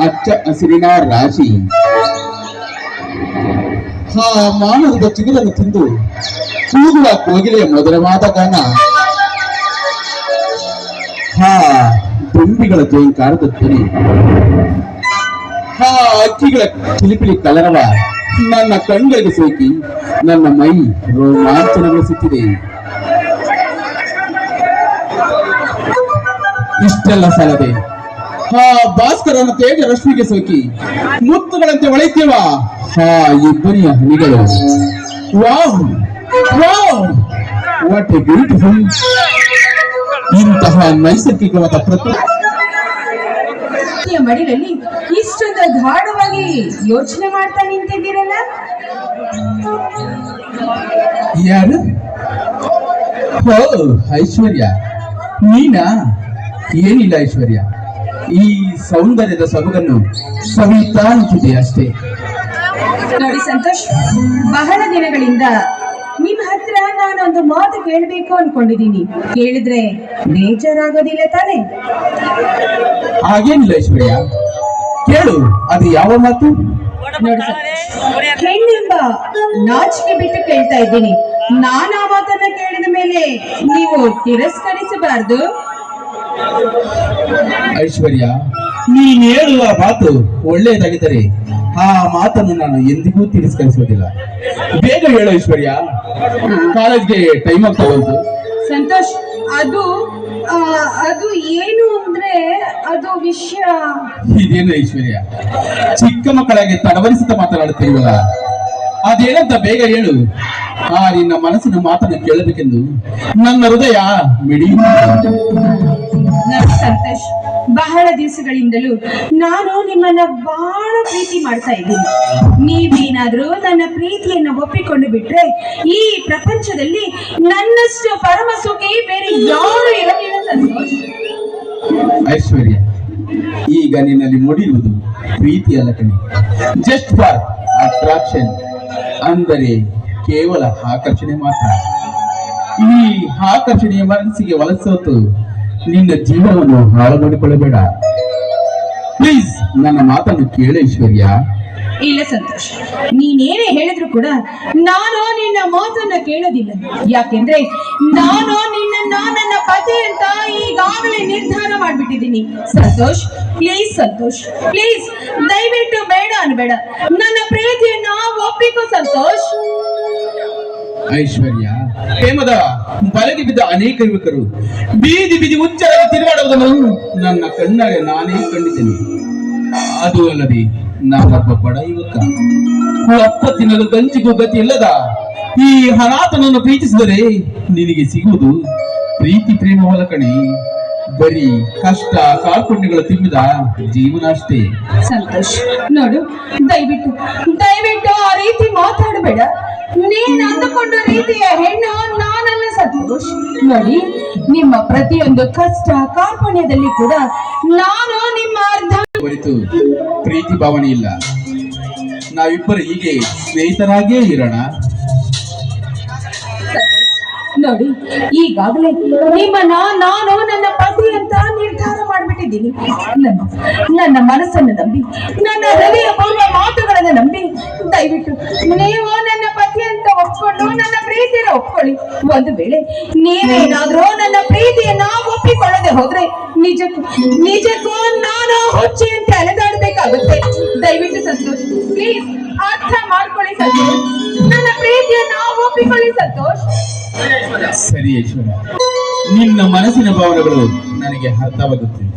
ಹಚ್ಚ ಹಸಿರಿನ ರಾಶಿ ಆ ಮಾನವದ ಚಿಗುರನ್ನು ತಿಂದು ಕೂಗುವ ಕೋಗಿಲೆಯ ಮಧುರವಾದ ಗಾನ, ಆ ದುಂಬಿಗಳ ಜೋಂಕಾರದ ಧ್ವನಿ, ಆ ಅಕ್ಕಿಗಳ ಕಿಲಿಪಿಲಿ ಕಲರವ ನನ್ನ ಕಣ್ಗಳಿಗೆ ಸೋಕಿ ನನ್ನ ಮೈ ರೋಮಾಂಚನಗೊಳಿಸುತ್ತಿದೆ. ಇಷ್ಟೆಲ್ಲ ಸಾಲದೆ ಆ ಭಾಸ್ಕರನ ತೇಜ ರಶ್ಮಿಗೆ ಸೋಕಿ ಮುತ್ತುಗಳಂತೆ ಹೊಳೆಯುತ್ತೇವ ಆ ಇಬ್ಬರಿಯ ಹನಿಗಳು. Wow wow, what A beautiful! ಇಂತಹ ನೈಸರ್ಗಿಕವಾದ ಪ್ರಕೃತಿಯ ಮಡಿಲಲ್ಲಿ ಇಷ್ಟೊಂದು ಗಾಢವಾಗಿ ಯೋಚನೆ ಮಾಡ್ತಾ ನಿಂತಿದ್ದೀರಲ್ಲ? ಯಾರು? ಓ ಐಶ್ವರ್ಯ, ನೀನಾ? ಏನಿಲ್ಲ ಐಶ್ವರ್ಯ, ಈ ಸೌಂದರ್ಯದ ಸೊಬಗನ್ನು ಸವಿತಾ ಅಂತಿದೆ ಅಷ್ಟೇ. ನೋಡಿ ಸಂತೋಷ್, ಬಹಳ ದಿನಗಳಿಂದ ನಿಮ್ ಹತ್ರ ನಾನೊಂದು ಮಾತು ಕೇಳಬೇಕು ಅನ್ಕೊಂಡಿದ್ದೀನಿ. ಕೇಳಿದ್ರೆ ಬೇಜಾರಾಗೋದಿಲ್ಲ ತಾನೆ? ಹಾಗೇನಿಲ್ಲ ಐಶ್ವರ್ಯ, ಕೇಳು. ಅದು ಯಾವ ಮಾತು? ನೋಡಿ ಸಂತೋಷ್, ಹೆಣ್ಣೆಂಬ ನಾಚಿಕೆ ಬಿಟ್ಟು ಕೇಳ್ತಾ ಇದ್ದೀನಿ. ನಾನು ಆ ಮಾತನ್ನ ಕೇಳಿದ ಮೇಲೆ ನೀವು ತಿರಸ್ಕರಿಸಬಾರ್ದು. ಐಶ್ವರ್ಯ, ನೀನ್ ಹೇಳುವ ಮಾತು ಒಳ್ಳೆಯದಾಗಿದ್ದರೆ ಆ ಮಾತನ್ನು ನಾನು ಎಂದಿಗೂ ತಿರಸ್ಕರಿಸುವುದಿಲ್ಲ. ಬೇಗ ಹೇಳು ಐಶ್ವರ್ಯ, ಕಾಲೇಜ್ಗೆ ಟೈಮ್ ಆಗ್ತಾ ಬಂತು. ಸಂತೋಷ್, ಅದು ಏನು ಅಂದ್ರೆ, ಅದು ವಿಷಯ. ಇದೇನು ಐಶ್ವರ್ಯ, ಚಿಕ್ಕ ಮಕ್ಕಳಿಗೆ ತಡವರಿಸುತ್ತಾ ಮಾತನಾಡುತ್ತಿರುವಲ್ಲ, ಅದೇನಂತ ಬೇಗ ಹೇಳು. ನಿನ್ನ ಮನಸ್ಸಿನ ಮಾತನ್ನು ಕೇಳಬೇಕೆಂದು ನನ್ನ ಹೃದಯ ಮಿಡಿಯುತ್ತಿದೆ. ಸಂತೋಷ್, ಬಹಳ ದಿವಸಗಳಿಂದಲೂ ನಾನು ನಿಮ್ಮನ್ನ ಬಹಳ ಪ್ರೀತಿ ಮಾಡ್ತಾ ಇದ್ದೀನಿ. ನೀವೇನಾದ್ರೂ ನನ್ನ ಪ್ರೀತಿಯನ್ನು ಒಪ್ಪಿಕೊಂಡು ಬಿಟ್ರೆ ಈ ಪ್ರಪಂಚದಲ್ಲಿ ನನ್ನಷ್ಟು ಪರಮ ಸುಖಿ ಬೇರೆ ಯಾರು ಇರಲಿಲ್ಲ ಸಂತೋಷ್. ಐಶ್ವರ್ಯ, ಈಗ ನಿನ್ನಲ್ಲಿ ಮೂಡಿರುವುದು ಪ್ರೀತಿ ಅಲ್ಲ ಕಣೆ, ಜಸ್ಟ್ ಫಾರ್ ಅಟ್ರಾಕ್ಷನ್, ಅಂದರೆ ಕೇವಲ ಆಕರ್ಷಣೆ ಮಾತ್ರ. ಈ ಆಕರ್ಷಣೆಯ ಮನಸ್ಸಿಗೆ ಒಲಸೋತು ನಿನ್ನ ಜೀವನವನ್ನು ಹಾಳು ಮಾಡಿಕೊಳ್ಳಬೇಡ. ಪ್ಲೀಸ್ ನನ್ನ ಮಾತನ್ನು ಕೇಳು ಐಶ್ವರ್ಯ. ಇಲ್ಲ ಸಂತೋಷ್, ನೀನೇನೇ ಹೇಳಿದ್ರು ಕೂಡ ನಾನು ನಿನ್ನ ಮಾತನ್ನ ಕೇಳೋದಿಲ್ಲ. ಯಾಕೆಂದ್ರೆ ನಾನು ನಿನ್ನ ನನ್ನ ಪತಿ ಅಂತ ಈಗಾಗಲೇ ನಿರ್ಧಾರ ಮಾಡ್ಬಿಟ್ಟಿದ್ದೀನಿ. ಸಂತೋಷ್ ಪ್ಲೀಸ್, ಸಂತೋಷ್ ಪ್ಲೀಸ್, ದಯವಿಟ್ಟು ಬೇಡ ಅನ್ಬೇಡ, ನನ್ನ ಪ್ರೀತಿಯನ್ನ ಒಪ್ಪಿಕೋ ಸಂತೋಷ್. ಐಶ್ವರ್ಯ, ಪ್ರೇಮದ ಬಲೆಗೆ ಬಿದ್ದ ಅನೇಕ ಯುವಕರು ಬೀದಿ ಬೀದಿ ಉಚ್ಚರಾಗಿ ತಿರುಗಾಡುವುದನ್ನು ನನ್ನ ಕಣ್ಣಾರೆ ನಾನೇ ಕಂಡಿದ್ದೇನೆ. ಅದು ಅಲ್ಲದೆ ನಾನೊಬ್ಬ ಬಡ ಯುವಕ, ಅಪ್ಪ ತಿನ್ನಲು ಗಂಜಿಗೂ ಗತಿ ಇಲ್ಲದ ಈ ಅನಾಥನನ್ನು ಪ್ರೀತಿಸಿದರೆ ನಿನಗೆ ಸಿಗುವುದು ಪ್ರೀತಿ ಪ್ರೇಮವಲ್ಲ ಕಣೆ, ಬರೀ ಕಷ್ಟ ಕಾರ್ಪಣ್ಯಗಳು ತುಂಬಿದ ಜೀವನ ಅಷ್ಟೇ. ಸಂತೋಷ್ ನೋಡು, ದಯವಿಟ್ಟು ದಯವಿಟ್ಟು ಆ ರೀತಿ ಮಾತಾಡಬೇಡ. ನೀನ್ ಅಂದುಕೊಂಡ ರೀತಿಯ ಹೆಣ್ಣು ನಾನಲ್ಲ ಸಂತೋಷ್. ನೋಡಿ, ನಿಮ್ಮ ಪ್ರತಿಯೊಂದು ಕಷ್ಟ ಕಾರ್ಪಣ್ಯದಲ್ಲಿ ಕೂಡ ನಾನು ನಿಮ್ಮ ಅರ್ಧ ಹೊರತು ಪ್ರೀತಿ ಭಾವನೆ ಇಲ್ಲ. ನಾವಿಬ್ಬರು ಹೀಗೆ ಸ್ನೇಹಿತರಾಗೇ ಇರೋಣ. ನೋಡಿ, ಈಗಾಗಲೇ ನಿಮ್ಮನ್ನ ನಾನು ನನ್ನ ಪತಿ ಅಂತ ನಿರ್ಧಾರ ಮಾಡ್ಬಿಟ್ಟಿದ್ದೀನಿ. ನನ್ನ ಮನಸ್ಸನ್ನು ನಂಬಿ, ನನ್ನ ಹೃದಯ ಪೂರ್ವ ಮಾತುಗಳನ್ನು ನಂಬಿ ದಯವಿಟ್ಟು ನೀವು ನನ್ನ ಪತಿ ಅಂತ ಒಪ್ಕೊಂಡು ನನ್ನ ಪ್ರೀತಿಯನ್ನು ಒಪ್ಕೊಳ್ಳಿ. ಒಂದು ವೇಳೆ ನೀವೇನಾದ್ರೂ ನನ್ನ ಪ್ರೀತಿಯನ್ನ ಒಪ್ಪಿಕೊಳ್ಳದೆ ಹೋದ್ರೆ ನಿಜಕ್ಕೂ ನಾನು ಹುಚ್ಚಿ ಅಂತ ಅಲೆದಾಡಬೇಕಾಗುತ್ತೆ. ದಯವಿಟ್ಟು ಸಂತೋಷ್ ಪ್ಲೀಸ್ ಅರ್ಥ ಮಾಡ್ಕೊಳ್ಳಿ ಸಂತೋಷ್, ನನ್ನ ಪ್ರೀತಿಯನ್ನ ಒಪ್ಪಿಕೊಳ್ಳಿ ಸಂತೋಷ್. ಸರಿ ಐಶ್ವರ್ಯ, ನಿನ್ನ ಮನಸ್ಸಿನ ಭಾವನೆಗಳು ನನಗೆ ಅರ್ಥವಾಗುತ್ತಿವೆ.